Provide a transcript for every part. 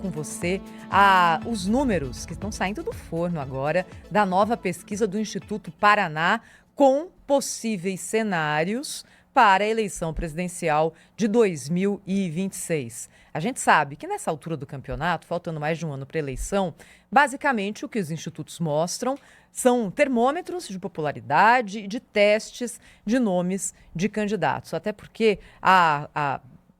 Com você os números que estão saindo do forno agora da nova pesquisa do Instituto Paraná com possíveis cenários para a eleição presidencial de 2026. A gente sabe que nessa altura do campeonato, faltando mais de um ano para a eleição, basicamente o que os institutos mostram são termômetros de popularidade e de testes de nomes de candidatos. Até porque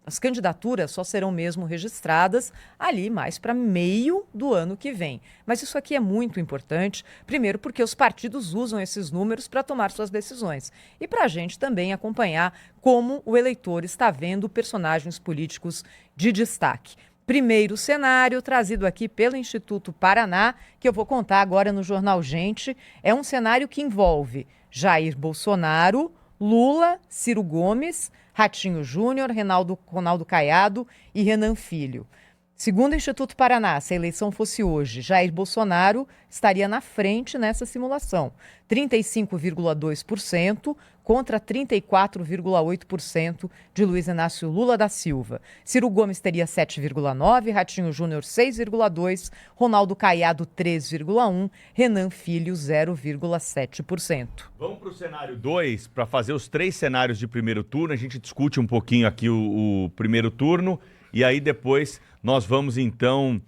as candidaturas só serão mesmo registradas ali mais para meio do ano que vem. Mas isso aqui é muito importante, primeiro porque os partidos usam esses números para tomar suas decisões e para a gente também acompanhar como o eleitor está vendo personagens políticos de destaque. Primeiro cenário trazido aqui pelo Instituto Paraná, que eu vou contar agora no Jornal Gente, é um cenário que envolve Jair Bolsonaro, Lula, Ciro Gomes, Ratinho Júnior, Ronaldo Caiado e Renan Filho. Segundo o Instituto Paraná, se a eleição fosse hoje, Jair Bolsonaro estaria na frente nessa simulação. 35,2% contra 34,8% de Luiz Inácio Lula da Silva. Ciro Gomes teria 7,9%, Ratinho Júnior 6,2%, Ronaldo Caiado 3,1%, Renan Filho 0,7%. Vamos para o cenário 2, para fazer os 3 cenários de primeiro turno. A gente discute um pouquinho aqui o primeiro turno e aí depois nós vamos então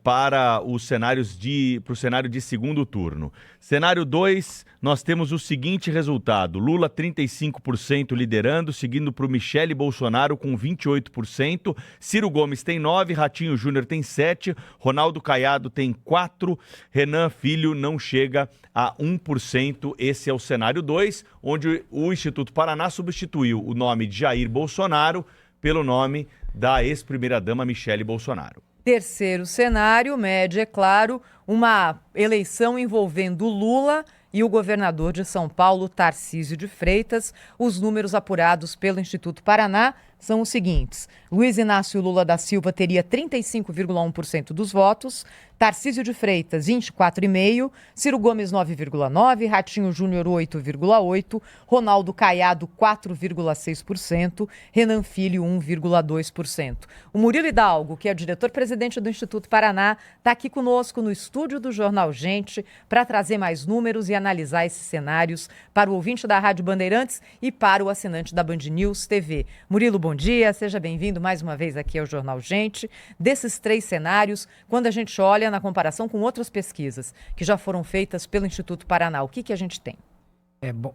para o cenário de segundo turno. Cenário 2, nós temos o seguinte resultado: Lula 35% liderando, seguindo para o Michele Bolsonaro com 28%, Ciro Gomes tem 9%, Ratinho Júnior tem 7%, Ronaldo Caiado tem 4%, Renan Filho não chega a 1%. Esse é o cenário 2, onde o Instituto Paraná substituiu o nome de Jair Bolsonaro pelo nome da ex-primeira-dama Michele Bolsonaro. Terceiro cenário, médio, é claro, uma eleição envolvendo Lula e o governador de São Paulo, Tarcísio de Freitas. Os números apurados pelo Instituto Paraná são os seguintes: Luiz Inácio Lula da Silva teria 35,1% dos votos, Tarcísio de Freitas 24,5%, Ciro Gomes 9,9%, Ratinho Júnior 8,8%, Ronaldo Caiado 4,6%, Renan Filho 1,2%. O Murilo Hidalgo, que é o diretor-presidente do Instituto Paraná, está aqui conosco no estúdio do Jornal Gente para trazer mais números e analisar esses cenários para o ouvinte da Rádio Bandeirantes e para o assinante da Band News TV. Murilo, bom dia, seja bem-vindo mais uma vez aqui ao Jornal Gente. Desses 3 cenários, quando a gente olha na comparação com outras pesquisas que já foram feitas pelo Instituto Paraná, o que a gente tem?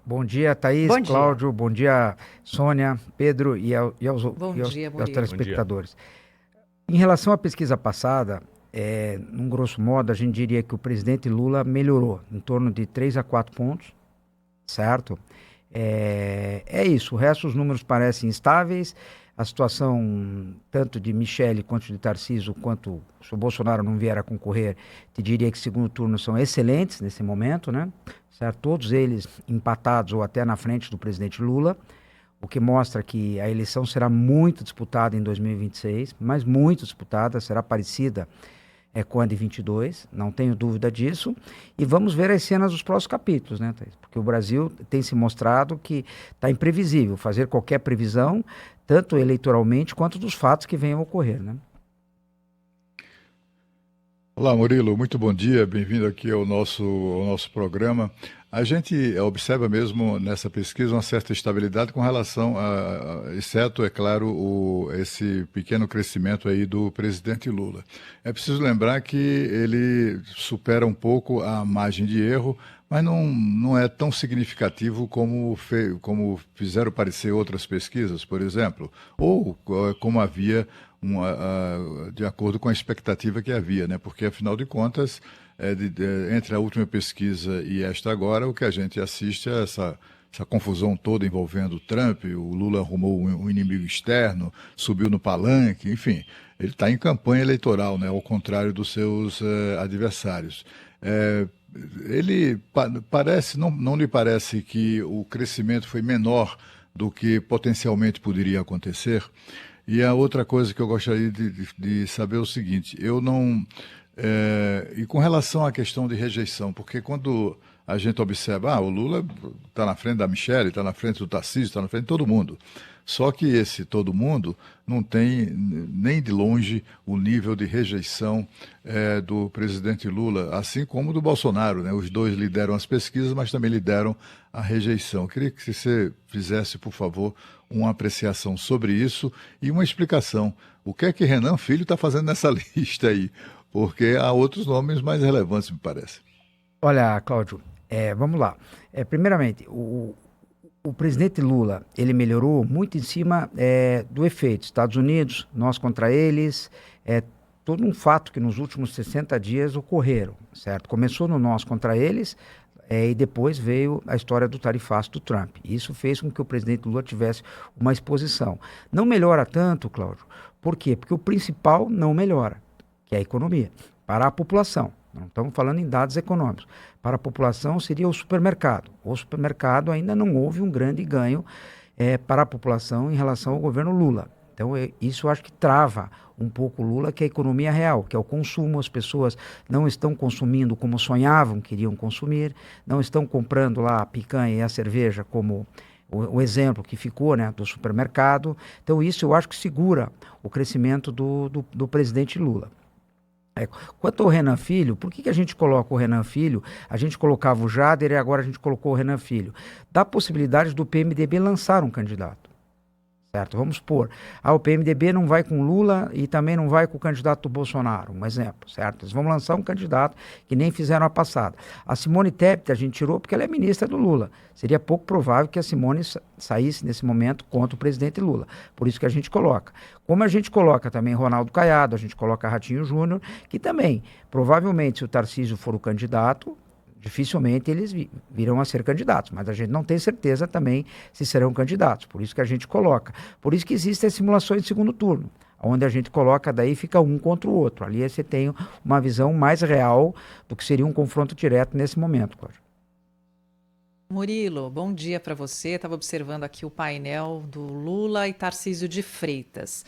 Bom dia, Thaís, bom Cláudio, dia. Bom dia, Sônia, Pedro e aos Bom telespectadores. Em relação à pesquisa passada, num grosso modo, a gente diria que o presidente Lula melhorou em torno de 3 a 4 pontos, certo? É isso, o resto os números parecem estáveis. A situação tanto de Michele quanto de Tarcísio, quanto se o Bolsonaro não vier a concorrer, te diria que segundo turno são excelentes nesse momento, né? Certo? Todos eles empatados ou até na frente do presidente Lula, o que mostra que a eleição será muito disputada em 2026, mas muito disputada, será parecida com a de 22, não tenho dúvida disso, e vamos ver as cenas dos próximos capítulos, né, Thaís? Porque o Brasil tem se mostrado que está imprevisível fazer qualquer previsão, tanto eleitoralmente quanto dos fatos que venham a ocorrer, né? Olá, Murilo, muito bom dia, bem-vindo aqui ao nosso programa. A gente observa mesmo nessa pesquisa uma certa estabilidade com relação exceto, é claro, esse pequeno crescimento aí do presidente Lula. É preciso lembrar que ele supera um pouco a margem de erro, mas não é tão significativo como fizeram parecer outras pesquisas, por exemplo, ou como havia, de acordo com a expectativa que havia, né? Porque, afinal de contas, entre a última pesquisa e esta agora, o que a gente assiste é essa confusão toda envolvendo o Trump. O Lula arrumou um inimigo externo, subiu no palanque, enfim, ele está em campanha eleitoral, né, ao contrário dos seus adversários. Ele não lhe parece que o crescimento foi menor do que potencialmente poderia acontecer? E a outra coisa que eu gostaria de saber é o seguinte: eu não E com relação à questão de rejeição, porque quando a gente observa, o Lula está na frente da Michelle, está na frente do Tarcísio, está na frente de todo mundo. Só que esse todo mundo não tem nem de longe o nível de rejeição do presidente Lula, assim como do Bolsonaro, né? Os dois lideram as pesquisas, mas também lideram a rejeição. Eu queria que você fizesse, por favor, uma apreciação sobre isso e uma explicação. O que é que Renan Filho está fazendo nessa lista aí? Porque há outros nomes mais relevantes, me parece. Olha, Cláudio, vamos lá. Primeiramente, o presidente Lula, ele melhorou muito em cima do efeito. Estados Unidos, nós contra eles, todo um fato que nos últimos 60 dias ocorreram, certo? Começou no nós contra eles, e depois veio a história do tarifaço do Trump. Isso fez com que o presidente Lula tivesse uma exposição. Não melhora tanto, Cláudio. Por quê? Porque o principal não melhora, que é a economia, para a população. Não estamos falando em dados econômicos. Para a população seria o supermercado. O supermercado ainda não houve um grande ganho para a população em relação ao governo Lula. Então isso eu acho que trava um pouco o Lula, que é a economia real, que é o consumo. As pessoas não estão consumindo como sonhavam, queriam consumir, não estão comprando lá a picanha e a cerveja como o exemplo que ficou, né, do supermercado. Então isso eu acho que segura o crescimento do presidente Lula. Quanto ao Renan Filho, por que a gente coloca o Renan Filho? A gente colocava o Jader e agora a gente colocou o Renan Filho. Dá possibilidade do PMDB lançar um candidato, certo? Vamos supor, o PMDB não vai com Lula e também não vai com o candidato do Bolsonaro, um exemplo, certo? Eles vão lançar um candidato que nem fizeram a passada. A Simone Tebet a gente tirou porque ela é ministra do Lula. Seria pouco provável que a Simone saísse nesse momento contra o presidente Lula. Por isso que a gente coloca. Como a gente coloca também Ronaldo Caiado, a gente coloca Ratinho Júnior, que também, provavelmente, se o Tarcísio for o candidato, dificilmente eles virão a ser candidatos, mas a gente não tem certeza também se serão candidatos, por isso que a gente coloca. Por isso que existem as simulações de segundo turno, onde a gente coloca, daí fica um contra o outro. Ali você tem uma visão mais real do que seria um confronto direto nesse momento, Cláudio. Murilo, bom dia para você. Estava observando aqui o painel do Lula e Tarcísio de Freitas.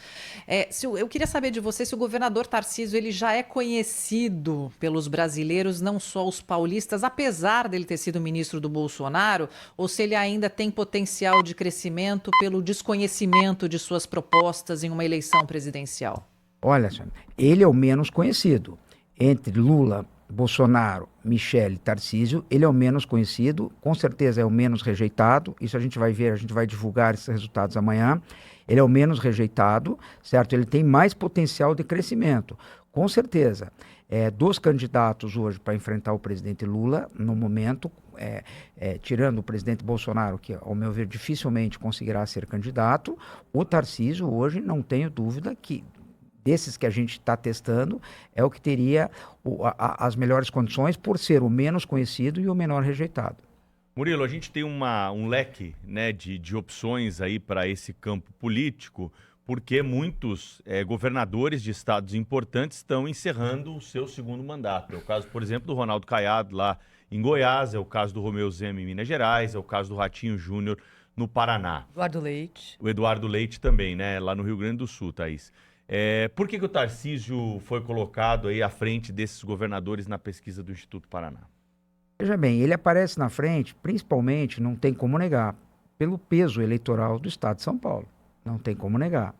Eu queria saber de você se o governador Tarcísio ele já é conhecido pelos brasileiros, não só os paulistas, apesar dele ter sido ministro do Bolsonaro, ou se ele ainda tem potencial de crescimento pelo desconhecimento de suas propostas em uma eleição presidencial. Olha, ele é o menos conhecido. Entre Lula, Bolsonaro, Michelle e Tarcísio, ele é o menos conhecido, com certeza é o menos rejeitado, isso a gente vai ver, a gente vai divulgar esses resultados amanhã. Ele é o menos rejeitado, certo? Ele tem mais potencial de crescimento, com certeza. Dos candidatos hoje para enfrentar o presidente Lula, no momento, tirando o presidente Bolsonaro, que ao meu ver dificilmente conseguirá ser candidato, o Tarcísio hoje não tenho dúvida que desses que a gente está testando, é o que teria as melhores condições por ser o menos conhecido e o menor rejeitado. Murilo, a gente tem um leque, né, de opções aí para esse campo político, porque muitos governadores de estados importantes estão encerrando o seu segundo mandato. É o caso, por exemplo, do Ronaldo Caiado lá em Goiás, é o caso do Romeu Zema em Minas Gerais, é o caso do Ratinho Júnior no Paraná. Eduardo Leite. O Eduardo Leite também, né, lá no Rio Grande do Sul, Thaís. Por que o Tarcísio foi colocado aí à frente desses governadores na pesquisa do Instituto Paraná? Veja bem, ele aparece na frente, principalmente, não tem como negar, pelo peso eleitoral do estado de São Paulo. Não tem como negar.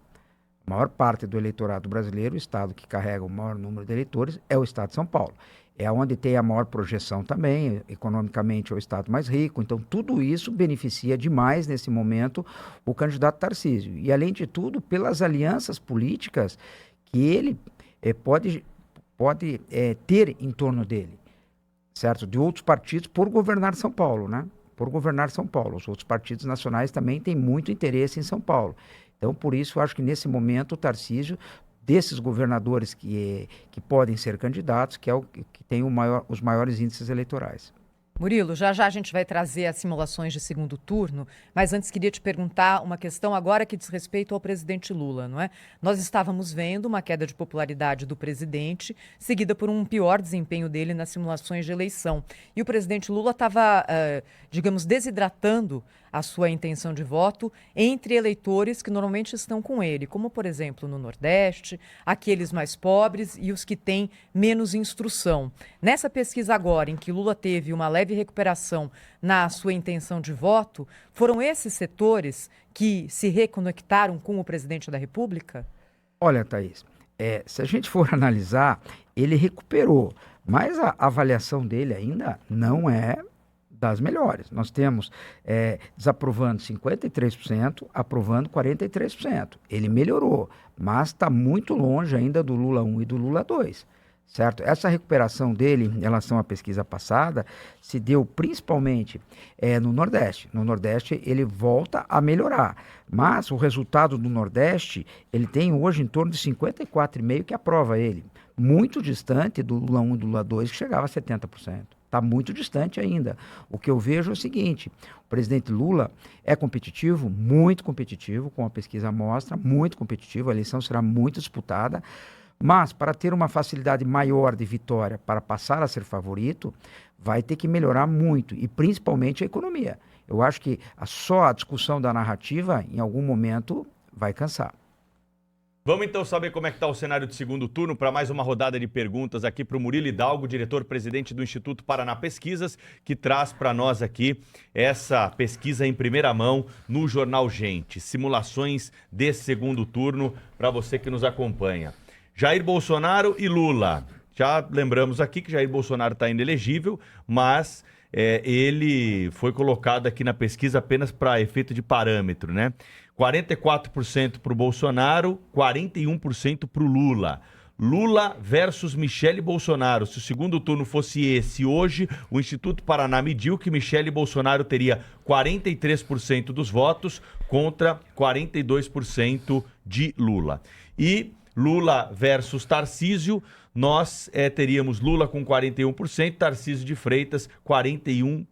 A maior parte do eleitorado brasileiro, o estado que carrega o maior número de eleitores, é o estado de São Paulo. É onde tem a maior projeção também, economicamente é o estado mais rico, então tudo isso beneficia demais nesse momento o candidato Tarcísio. E além de tudo, pelas alianças políticas que ele pode ter em torno dele, certo? De outros partidos por governar São Paulo, né? Por governar São Paulo. Os outros partidos nacionais também têm muito interesse em São Paulo. Então, por isso, eu acho que nesse momento o Tarcísio, desses governadores que podem ser candidatos, que é o que tem os maiores índices eleitorais. Murilo, já a gente vai trazer as simulações de segundo turno, mas antes queria te perguntar uma questão agora que diz respeito ao presidente Lula, não é? Nós estávamos vendo uma queda de popularidade do presidente, seguida por um pior desempenho dele nas simulações de eleição. E o presidente Lula estava, digamos, desidratando a sua intenção de voto entre eleitores que normalmente estão com ele, como, por exemplo, no Nordeste, aqueles mais pobres e os que têm menos instrução. Nessa pesquisa agora, em que Lula teve uma leve recuperação na sua intenção de voto, foram esses setores que se reconectaram com o presidente da República? Olha, Thaís, se a gente for analisar, ele recuperou, mas a avaliação dele ainda não é das melhores. Nós temos desaprovando 53%, aprovando 43%. Ele melhorou, mas está muito longe ainda do Lula 1 e do Lula 2. Certo? Essa recuperação dele em relação à pesquisa passada se deu principalmente no Nordeste. No Nordeste ele volta a melhorar, mas o resultado do Nordeste ele tem hoje em torno de 54,5% que aprova ele, muito distante do Lula 1 e do Lula 2 que chegava a 70%. Está muito distante ainda. O que eu vejo é o seguinte, o presidente Lula é competitivo, muito competitivo, como a pesquisa mostra, muito competitivo, a eleição será muito disputada, mas para ter uma facilidade maior de vitória, para passar a ser favorito, vai ter que melhorar muito, e principalmente a economia. Eu acho que só a discussão da narrativa, em algum momento, vai cansar. Vamos então saber como é que está o cenário de segundo turno para mais uma rodada de perguntas aqui para o Murilo Hidalgo, diretor-presidente do Instituto Paraná Pesquisas, que traz para nós aqui essa pesquisa em primeira mão no Jornal Gente. Simulações desse segundo turno para você que nos acompanha. Jair Bolsonaro e Lula. Já lembramos aqui que Jair Bolsonaro está inelegível, mas ele foi colocado aqui na pesquisa apenas para efeito de parâmetro, né? 44% para o Bolsonaro, 41% para o Lula. Lula versus Michele Bolsonaro. Se o segundo turno fosse esse hoje, o Instituto Paraná mediu que Michele Bolsonaro teria 43% dos votos contra 42% de Lula. E Lula versus Tarcísio, nós teríamos Lula com 41%, Tarcísio de Freitas 41%,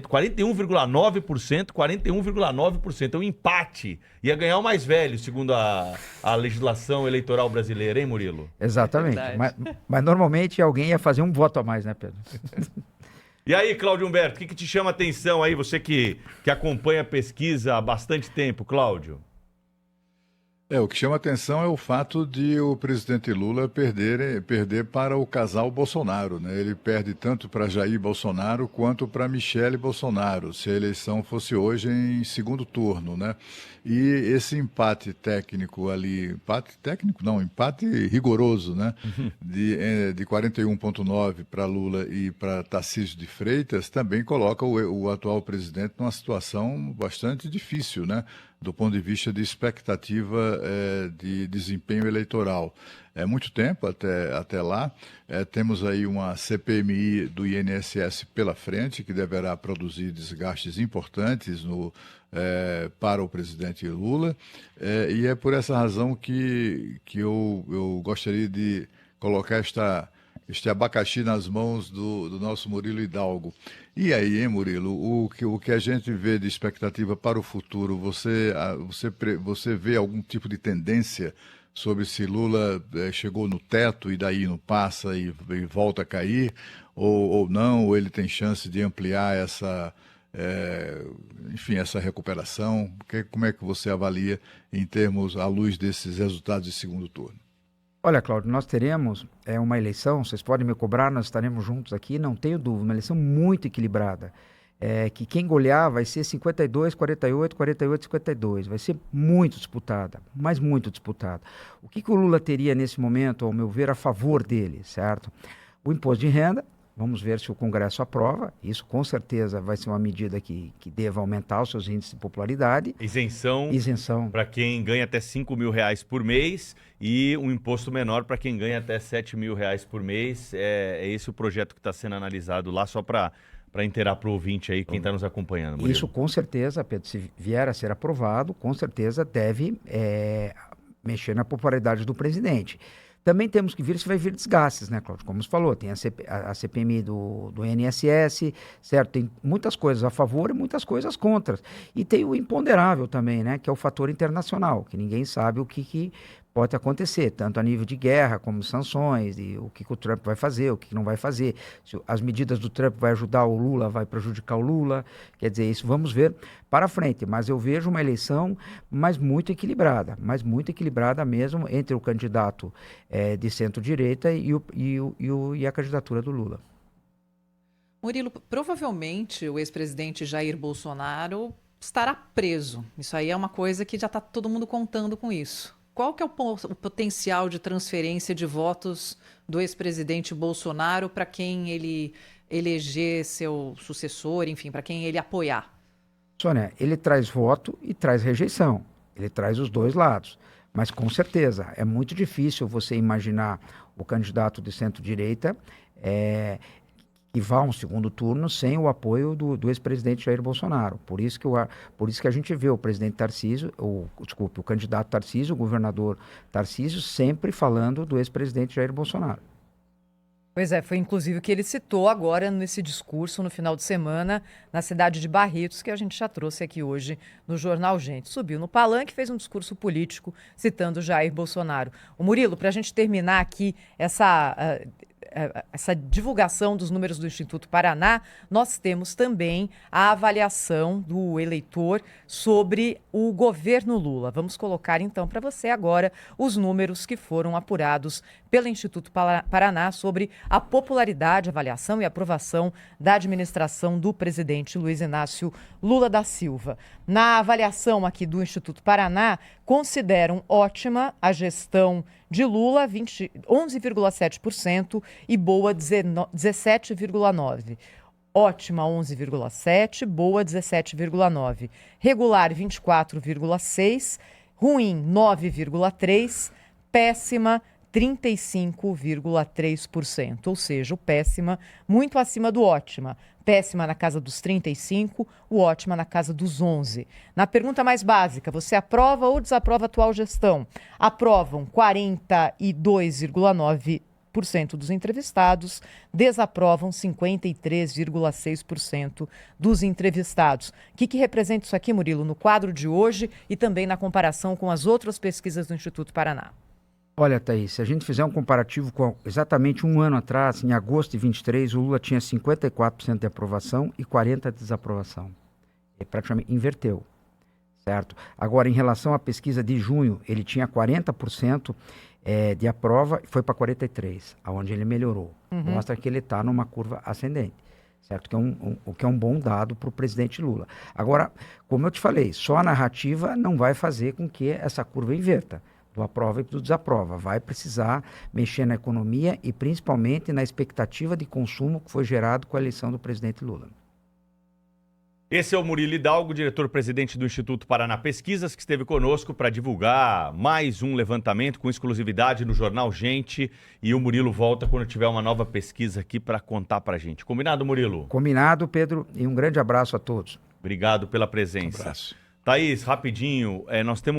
41,9%, 41,9%. É um empate. Ia ganhar o mais velho, segundo a legislação eleitoral brasileira, hein, Murilo? Exatamente. Mas normalmente alguém ia fazer um voto a mais, né, Pedro? E aí, Cláudio Humberto, o que te chama a atenção aí, você que acompanha a pesquisa há bastante tempo, Cláudio? O que chama atenção é o fato de o presidente Lula perder para o casal Bolsonaro, né? Ele perde tanto para Jair Bolsonaro quanto para Michele Bolsonaro, se a eleição fosse hoje em segundo turno, né? E esse empate técnico ali, empate rigoroso, né? De 41,9 para Lula e para Tarcísio de Freitas, também coloca o atual presidente numa situação bastante difícil, né? Do ponto de vista de expectativa de desempenho eleitoral. É muito tempo até lá. Temos aí uma CPMI do INSS pela frente, que deverá produzir desgastes importantes para o presidente Lula. E é por essa razão que eu gostaria de colocar este abacaxi nas mãos do nosso Murilo Hidalgo. E aí, hein, Murilo, o que a gente vê de expectativa para o futuro, você vê algum tipo de tendência sobre se Lula chegou no teto e daí não passa e volta a cair, ou não, ou ele tem chance de ampliar essa recuperação? Como é que você avalia em termos, à luz desses resultados de segundo turno? Olha, Cláudio, nós teremos uma eleição, vocês podem me cobrar, nós estaremos juntos aqui, não tenho dúvida, uma eleição muito equilibrada. Que quem golear vai ser 52, 48, 48, 52. Vai ser muito disputada, mas muito disputada. O que o Lula teria nesse momento, ao meu ver, a favor dele, certo? O imposto de renda, vamos ver se o Congresso aprova. Isso com certeza vai ser uma medida que deva aumentar os seus índices de popularidade. Isenção para quem ganha até R$5.000 por mês e um imposto menor para quem ganha até R$7.000 por mês. É esse o projeto que está sendo analisado lá, só para inteirar para o ouvinte aí, quem está nos acompanhando. Murilo. Isso com certeza, Pedro, se vier a ser aprovado, com certeza deve mexer na popularidade do presidente. Também temos que ver se vai vir desgastes, né, Cláudio? Como você falou, tem a CPMI do INSS, certo? Tem muitas coisas a favor e muitas coisas contra. E tem o imponderável também, né, que é o fator internacional, que ninguém sabe o que Pode acontecer, tanto a nível de guerra como sanções, e o que o Trump vai fazer, o que não vai fazer. Se as medidas do Trump vai ajudar o Lula, vai prejudicar o Lula. Quer dizer, isso vamos ver para frente. Mas eu vejo uma eleição mas muito equilibrada mesmo entre o candidato de centro-direita e a candidatura do Lula. Murilo, provavelmente o ex-presidente Jair Bolsonaro estará preso. Isso aí é uma coisa que já está todo mundo contando com isso. Qual que é o potencial de transferência de votos do ex-presidente Bolsonaro para quem ele eleger seu sucessor, enfim, para quem ele apoiar? Sônia, ele traz voto e traz rejeição. Ele traz os dois lados. Mas, com certeza, é muito difícil você imaginar o candidato de centro-direita que vá a um segundo turno sem o apoio do ex-presidente Jair Bolsonaro. Por isso que a gente vê o presidente Tarcísio, o candidato Tarcísio, o governador Tarcísio, sempre falando do ex-presidente Jair Bolsonaro. Pois é, foi inclusive o que ele citou agora nesse discurso no final de semana na cidade de Barretos, que a gente já trouxe aqui hoje no Jornal Gente. Subiu no palanque e fez um discurso político citando Jair Bolsonaro. O Murilo, para a gente terminar aqui essa divulgação dos números do Instituto Paraná, nós temos também a avaliação do eleitor sobre o governo Lula. Vamos colocar então para você agora os números que foram apurados pelo Instituto Paraná sobre a popularidade, avaliação e aprovação da administração do presidente Luiz Inácio Lula da Silva. Na avaliação aqui do Instituto Paraná, consideram ótima a gestão de Lula, 11,7% e boa 17,9%. Ótima 11,7%, boa 17,9%. Regular 24,6%, ruim 9,3%, péssima 35,3%, ou seja, o péssima muito acima do ótima. Péssima na casa dos 35%, o ótima na casa dos 11%. Na pergunta mais básica, você aprova ou desaprova a atual gestão? Aprovam 42,9% dos entrevistados, desaprovam 53,6% dos entrevistados. O que representa isso aqui, Murilo, no quadro de hoje e também na comparação com as outras pesquisas do Instituto Paraná? Olha, Thaís, se a gente fizer um comparativo com exatamente um ano atrás, em agosto de 23, o Lula tinha 54% de aprovação e 40% de desaprovação. Ele praticamente inverteu, certo? Agora, em relação à pesquisa de junho, ele tinha 40% de aprova e foi para 43%, aonde ele melhorou. Mostra que ele está numa curva ascendente, certo? O que é um bom dado para o presidente Lula. Agora, como eu te falei, só a narrativa não vai fazer com que essa curva inverta. Do aprova e do desaprova. Vai precisar mexer na economia e principalmente na expectativa de consumo que foi gerado com a eleição do presidente Lula. Esse é o Murilo Hidalgo, diretor-presidente do Instituto Paraná Pesquisas, que esteve conosco para divulgar mais um levantamento com exclusividade no Jornal Gente. E o Murilo volta quando tiver uma nova pesquisa aqui para contar para a gente. Combinado, Murilo? Combinado, Pedro. E um grande abraço a todos. Obrigado pela presença. Um abraço. Thaís, rapidinho, nós temos